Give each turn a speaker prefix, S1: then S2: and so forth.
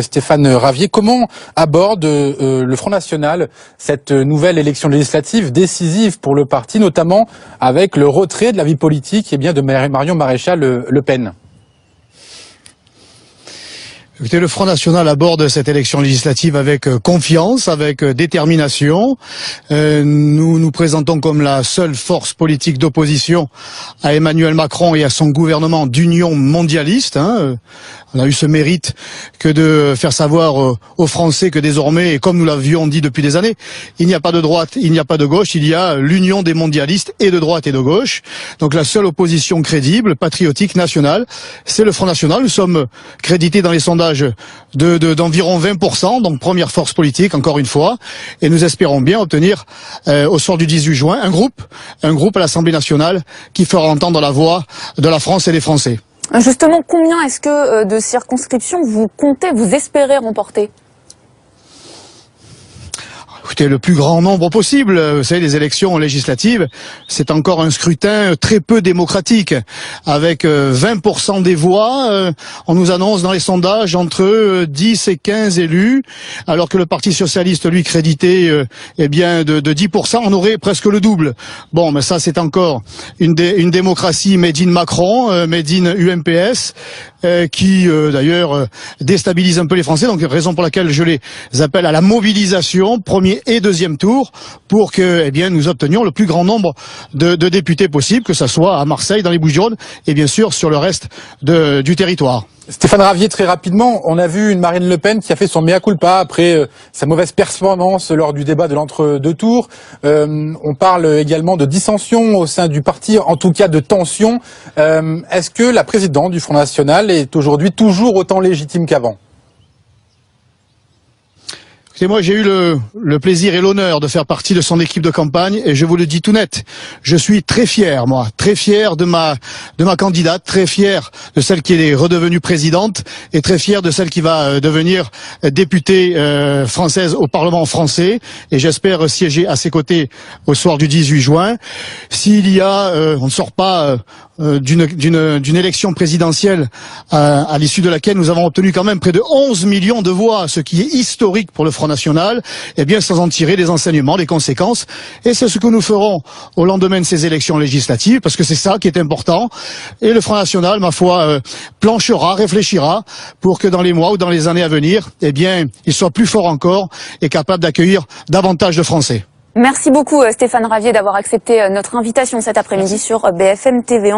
S1: Stéphane Ravier, comment aborde le Front National cette nouvelle élection législative décisive pour le parti, notamment avec le retrait de la vie politique de Marion Maréchal Le Pen?
S2: Écoutez, le Front National aborde cette élection législative avec confiance, avec détermination. Nous nous présentons comme la seule force politique d'opposition à Emmanuel Macron et à son gouvernement d'union mondialiste. On a eu ce mérite que de faire savoir aux Français que désormais, et comme nous l'avions dit depuis des années, il n'y a pas de droite, il n'y a pas de gauche, il y a l'union des mondialistes et de droite et de gauche. Donc la seule opposition crédible, patriotique, nationale, c'est le Front National. Nous sommes crédités dans les sondages d'environ 20%, donc première force politique, encore une fois, et nous espérons bien obtenir au soir du 18 juin un groupe à l'Assemblée nationale qui fera entendre la voix de la France et des Français.
S3: Justement, combien est-ce que de circonscriptions vous espérez remporter ?
S2: Écoutez, le plus grand nombre possible. Vous savez, les élections législatives, c'est encore un scrutin très peu démocratique. Avec 20% des voix, on nous annonce dans les sondages entre 10 et 15 élus, alors que le Parti socialiste, lui, crédité de 10%, on aurait presque le double. Bon, mais ça, c'est encore une démocratie made in Macron, made in UMPS, qui d'ailleurs déstabilise un peu les Français. Donc, raison pour laquelle je les appelle à la mobilisation, premier et deuxième tour, pour que nous obtenions le plus grand nombre de députés possible, que ce soit à Marseille, dans les Bouches-du-Rhône, et bien sûr sur le reste du territoire.
S1: Stéphane Ravier, très rapidement, on a vu une Marine Le Pen qui a fait son mea culpa après sa mauvaise performance lors du débat de l'entre-deux tours. On parle également de dissension au sein du parti, en tout cas de tension. Est-ce que la présidente du Front National est aujourd'hui toujours autant légitime qu'avant ?
S2: Et moi, j'ai eu le plaisir et l'honneur de faire partie de son équipe de campagne, et je vous le dis tout net, je suis très fier, moi, très fier de ma candidate, très fier de celle qui est redevenue présidente, et très fier de celle qui va devenir députée française au Parlement français, et j'espère siéger à ses côtés au soir du 18 juin. S'il y a, on ne sort pas d'une élection présidentielle à l'issue de laquelle nous avons obtenu quand même près de 11 millions de voix, ce qui est historique pour le Front National, sans en tirer des enseignements, des conséquences. Et c'est ce que nous ferons au lendemain de ces élections législatives, parce que c'est ça qui est important. Et le Front National, ma foi, planchera, réfléchira pour que dans les mois ou dans les années à venir, il soit plus fort encore et capable d'accueillir davantage de Français.
S3: Merci beaucoup Stéphane Ravier d'avoir accepté notre invitation cet après-midi sur BFM TV.